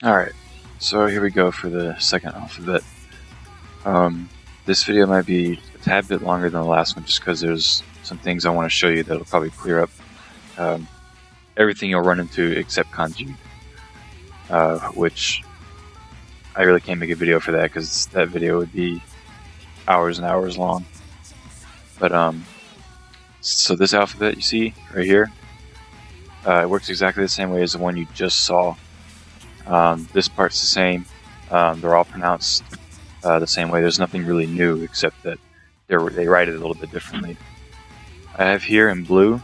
Alright, so here we go for the second alphabet. This video might be a tad bit longer than the last one just because there's some things I want to show you that'll probably clear up everything you'll run into except kanji, which I really can't make a video for that because that video would be hours and hours long. But so this alphabet you see right here, it works exactly the same way as the one you just saw. This part's the same. They're all pronounced the same way. There's nothing really new except that they write it a little bit differently. I have here in blue,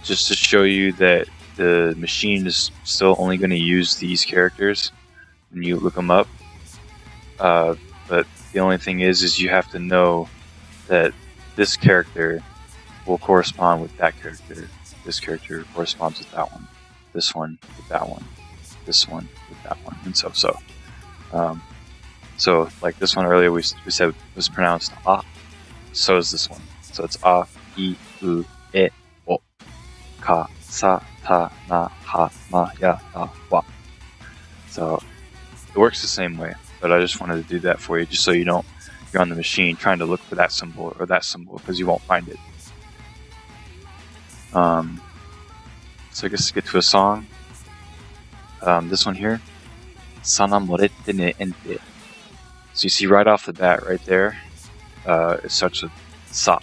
just to show you that the machine is still only going to use these characters when you look them up. But the only thing is you have to know that this character will correspond with that character. This character corresponds with that one. This one with that one. This one with that one, and so. So like this one earlier we said was pronounced ah. So is this one. So it's ah, I, u, e, o, ka, sa, ta, na, ha, ma, ya, da, wa. So it works the same way, but I just wanted to do that for you, just so you're on the machine trying to look for that symbol or that symbol, because you won't find it. So I guess to get to a song, this one here, Sana morette ne ente. So you see right off the bat, right there, it starts with sa.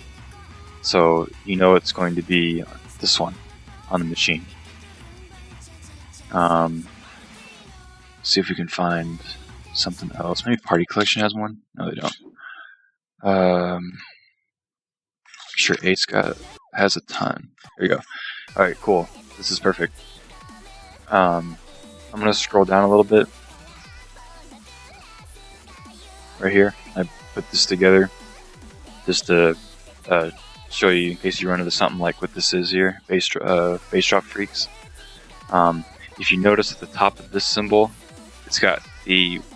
So you know it's going to be this one on the machine. See if we can find something else. Maybe Party Collection has one. No, they don't. I'm sure 8's has a ton. There you go. All right, cool. This is perfect. I'm gonna scroll down a little bit. Right here, I put this together just to show you in case you run into something like what this is here, bass drop freaks. If you notice at the top of this symbol, it's got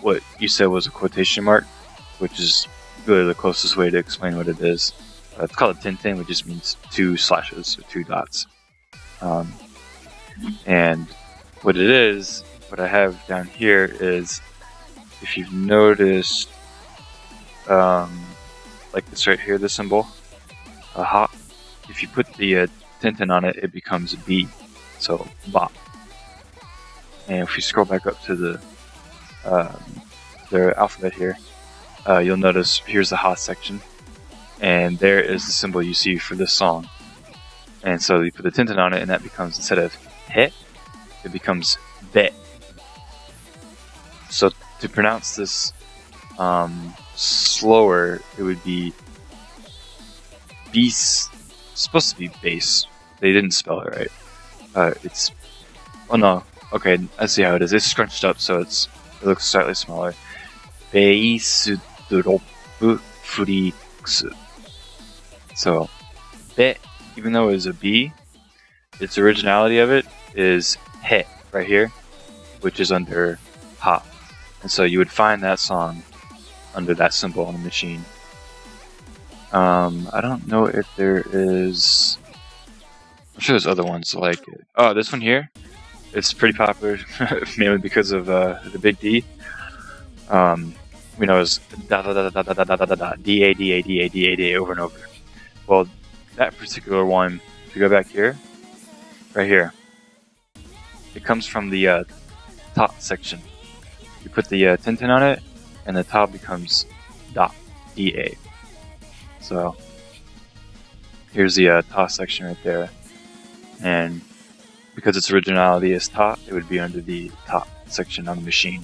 what you said was a quotation mark, which is really the closest way to explain what it is. It's called a tintin, which just means 2 slashes or 2 dots. And what it is, what I have down here is, if you've noticed, like this right here, this symbol, aha. If you put the tintin on it, it becomes a B, so ba. And if you scroll back up to the alphabet here, you'll notice here's the ha section, and there is the symbol you see for this song. And so you put the tintin on it, and that becomes, instead of he, it becomes be. So to pronounce this slower, it would be beast. Supposed to be bass. They didn't spell it right. It's, oh no, okay, I see how it is. It's scrunched up, so it looks slightly smaller. Bass drop freaks. So be, even though it is a B, its originality of it is he right here, which is under ha. And so you would find that song under that symbol on the machine. I don't know if there is. I'm sure there's other ones like it. Oh, this one here. It's pretty popular, mainly because of the big D. We know it's da da da da da da da da da D A D A D A D A D A over and over. Well, that particular one, if you go back here, right here, it comes from the top section. You put the tintin on it, and the top becomes da, D-A. So here's the ta section right there, and because its originality is ta, it would be under the top section on the machine.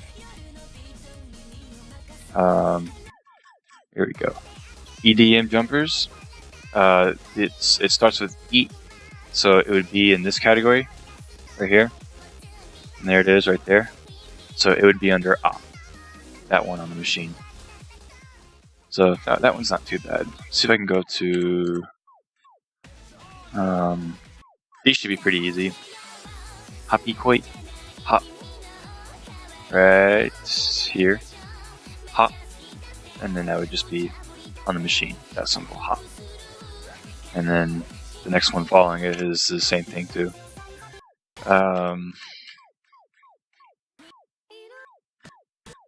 Here we go. EDM jumpers. It starts with E, so it would be in this category right here, and there it is right there. So it would be under A, that one on the machine. So that one's not too bad. Let's see if I can go to. These should be pretty easy. Happy koi, hop, right here, hop, and then that would just be on the machine, that symbol hop. And then the next one following it is the same thing too.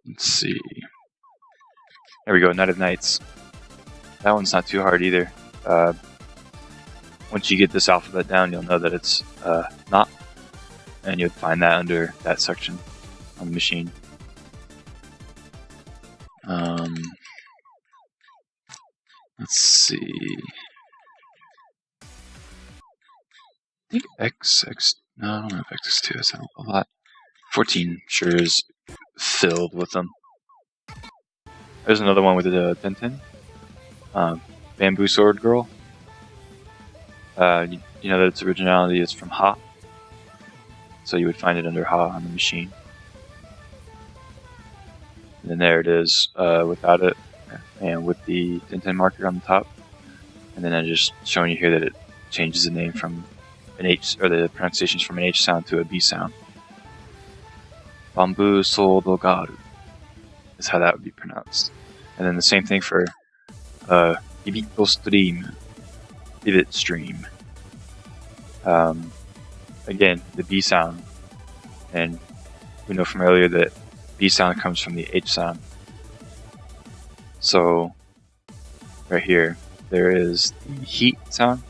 Let's see. There we go, Knight of Knights. That one's not too hard either. Once you get this alphabet down, you'll know that it's not, and you'll find that under that section on the machine. Let's see. I think no, I don't know if XX2 has a lot. 14 sure is filled with them. There's another one with the Tintin. Bamboo Sword Girl. You know that its originality is from Ha. So you would find it under Ha on the machine. And then there it is without it, and with the Tintin marker on the top. And then I'm just showing you here that it changes the name from an H, or the pronunciations from an H sound to a B sound. Bamboo Soldogaru is how that would be pronounced. And then the same thing for Ibito Stream. Ibit Stream. Again, the B sound. And we know from earlier that B sound comes from the H sound. So, right here, there is the heat sound.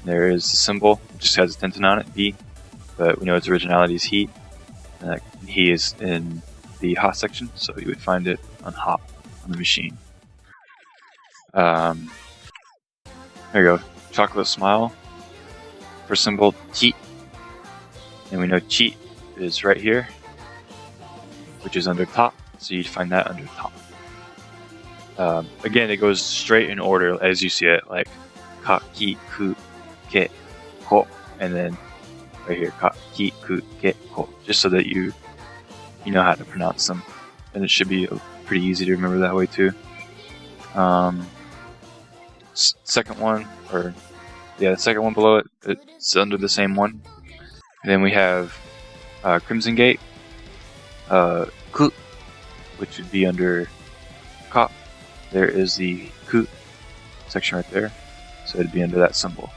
There is the symbol, it just has a Tintin on it, B. But we know its originality is heat. And he is in the Ha section, so you would find it on Ha on the machine. There you go. Chocolate Smile. First symbol, Chi. And we know Chi is right here, which is under top, so you'd find that under top. Again, it goes straight in order as you see it, like Ka, Ki, Ku, Ke, Ko, and then right here, Ka, Ki, Ku, Ke, Ko, just so that you know how to pronounce them. And it should be pretty easy to remember that way too. Second one, the second one below it, it's under the same one. And then we have Crimson Gate, Ku, which would be under Ka. There is the Ku section right there, so it'd be under that symbol.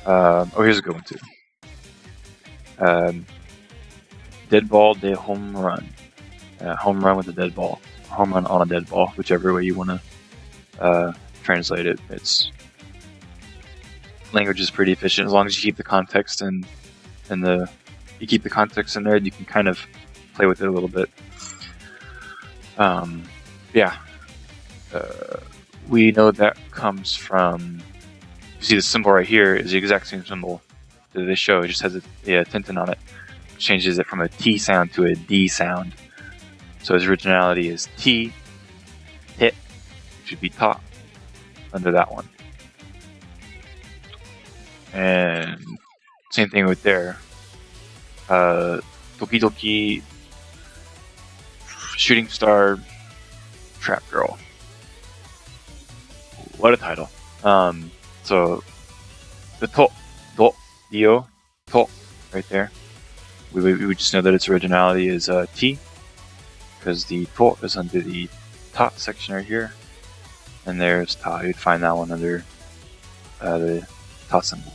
Here's a good one too. Dead ball de home run. Home run with a dead ball. Home run on a dead ball, whichever way you want to translate it. It's language is pretty efficient as long as you keep the context and you keep the context in there. You can kind of play with it a little bit. We know that comes from. You see the symbol right here is the exact same symbol that they show. It just has a Tintin on it, which changes it from a T sound to a D sound. So his originality is T, hit, which would be ta, under that one. And same thing with there. Doki Shooting Star Trap Girl. What a title. So the dio, to, right there. We just know that its originality is T, because the to is under the ta section right here, and there's ta. You'd find that one under the ta symbol.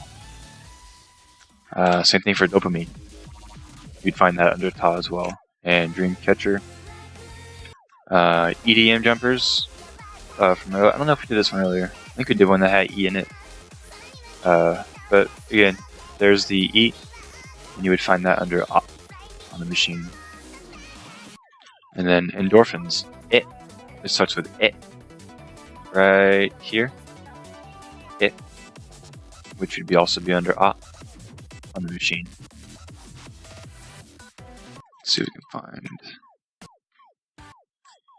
Same thing for dopamine. You'd find that under ta as well. And Dreamcatcher. EDM jumpers. From I don't know if we did this one earlier. I think we did one that had E in it. But again, there's the E, and you would find that under A on the machine. And then endorphins. It starts with it. Right here. It. Which would also be under A on the machine. Let's see what we can find.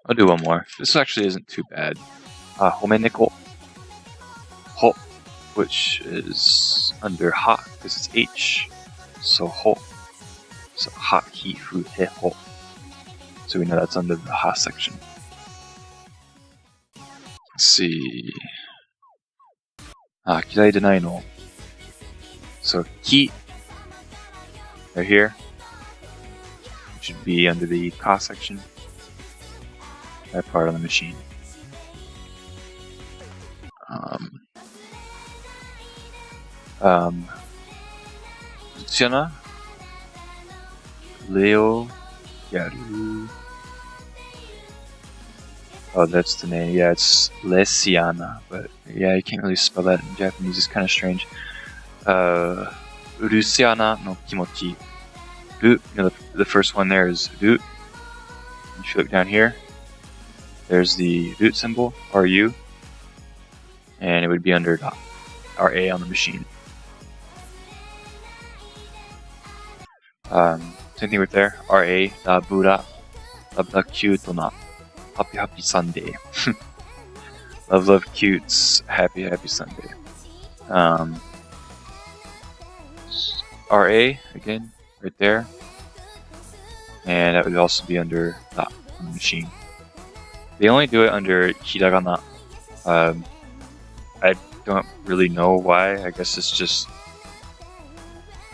I'll do one more. This actually isn't too bad. Homeneko. Ho, which is under ha, because it's H. So ho. So ha, hi, fu, he, ho. So we know that's under the ha section. Let's see. Kirai denai no. So ki, right here, which would be under the ka section. That part of the machine. Tsuchana, Leo, Yaru, Oh, that's the name. Yeah, it's Lesiana, but yeah, you can't really spell that in Japanese. It's kind of strange. Urusiana no kimochi. Ru, the first one there is Ru. If you look down here, there's the root symbol, RU, and it would be under RA on the machine. Same thing with there, RA, Dabura, Labda Happy Happy Sunday. Love cutes, happy Sunday. RA, again, right there. And that would also be under that on the machine. They only do it under hiragana. I don't really know why. I guess it's just...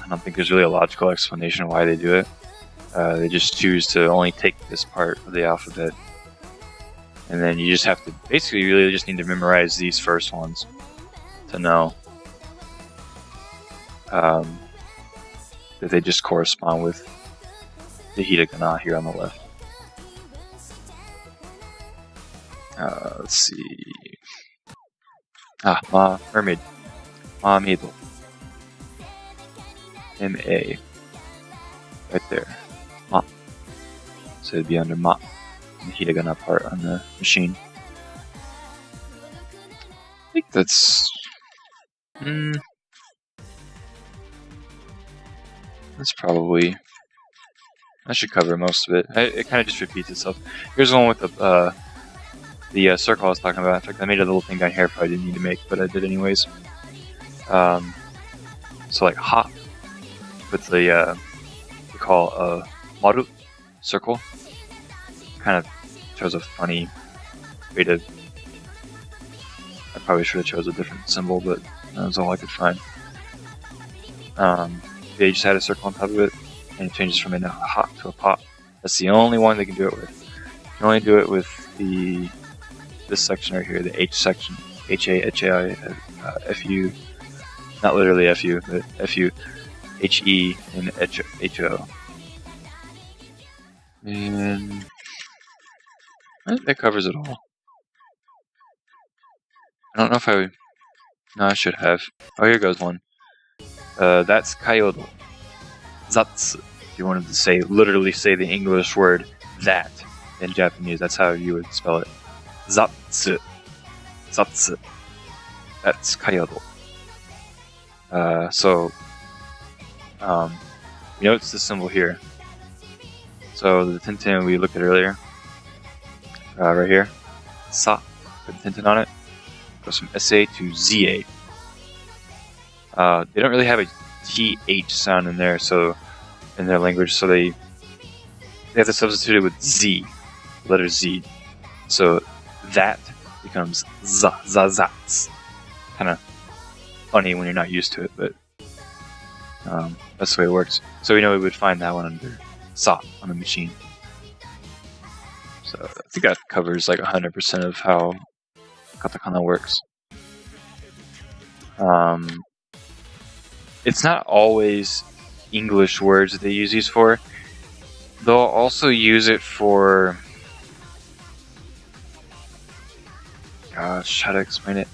I don't think there's really a logical explanation why they do it. They just choose to only take this part of the alphabet. And then you just have to... Basically, you really just need to memorize these first ones to know that they just correspond with the hiragana here on the left. Let's see. Mermaid. Mamedo. M-A. Right there. Ma. So it'd be under ma. The hiragana part on the machine. I think that's... that's probably... That should cover most of it. It kind of just repeats itself. Here's the one with the circle I was talking about. In fact, I made a little thing down here if I didn't need to make, but I did anyways. So like ha, with the we call a maru circle. Kind of chose a funny way to. I probably should have chose a different symbol, but that was all I could find. They just had a circle on top of it, and it changes from a ha to a pa. That's the only one they can do it with. You can only do it with this section right here, the H section, H-A-H-A-I, F-U, not literally F-U, but F-U, H-E, and H-O. And I think that covers it all. I don't know if no, I should have. Oh, here goes one. That's kayodo. Zatsu. If you wanted to literally say the English word that in Japanese, that's how you would spell it. Zatsu. Zatsu. That's kayodo. You notice the symbol here. So the tintin we looked at earlier, right here, sa, put the tintin on it, goes from SA to ZA. They don't really have a TH sound in there, so in their language, so they have to substitute it with Z, letter Z. So that becomes zats. Kind of funny when you're not used to it, but that's the way it works. So we know we would find that one under sa on the machine. So I think that covers like 100% of how katakana works. It's not always English words that they use these for. They'll also use it for... Gosh, how to explain it?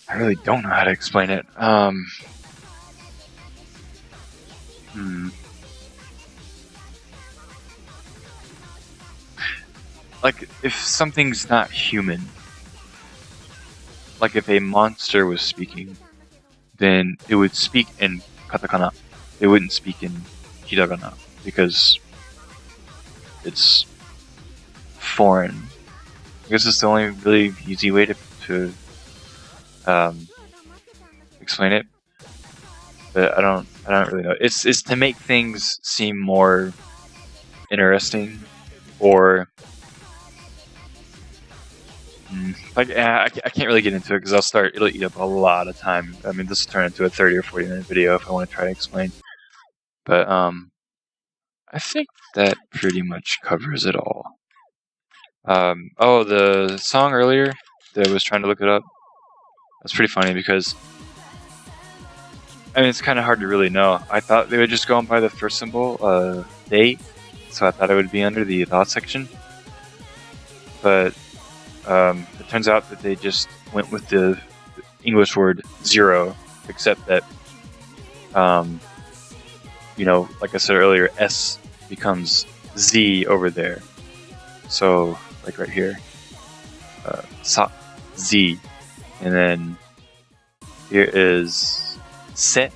I really don't know how to explain it. Like, if something's not human, like if a monster was speaking, then it would speak in katakana. It wouldn't speak in hiragana because it's foreign. I guess it's the only really easy way to explain it. But I don't really know. It's to make things seem more interesting, or like I can't really get into it because it'll eat up a lot of time. I mean, this will turn into a 30 or 40 minute video if I want to try to explain. But I think that pretty much covers it all. Oh, the song earlier that I was trying to look it up. That's pretty funny because I mean it's kind of hard to really know. I thought they would just go on by the first symbol, they. So I thought it would be under the thought section. but it turns out that they just went with the English word 0, except that, you know, like I said earlier, S becomes Z over there. So, like right here, sa, Z, and then here is se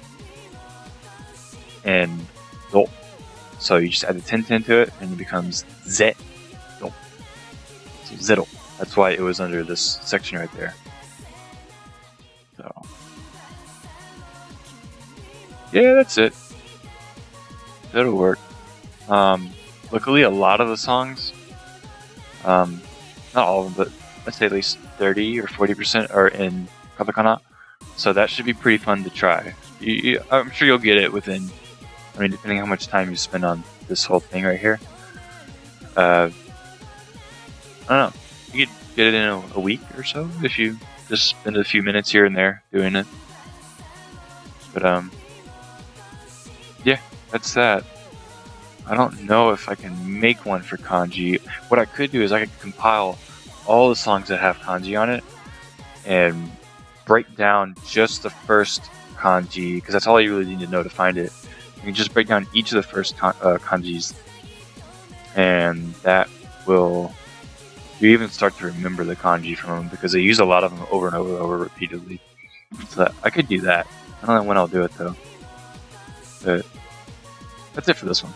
and do. So you just add the 10 to it, and it becomes ze, do. So zero. That's why it was under this section right there. So, yeah, that's it. That'll work. Luckily, a lot of the songs, not all of them, but I'd say at least 30 or 40% are in Katakana. So that should be pretty fun to try. I'm sure you'll get it within, I mean, depending on how much time you spend on this whole thing right here. I don't know. You could get it in a week or so if you just spend a few minutes here and there doing it. But yeah, that's that. I don't know if I can make one for kanji. What I could do is I could compile all the songs that have kanji on it and break down just the first kanji, because that's all you really need to know to find it. You can just break down each of the first kanjis, and that will, you even start to remember the kanji from them, because they use a lot of them over and over and over repeatedly. So I could do that. I don't know when I'll do it though. But that's it for this one.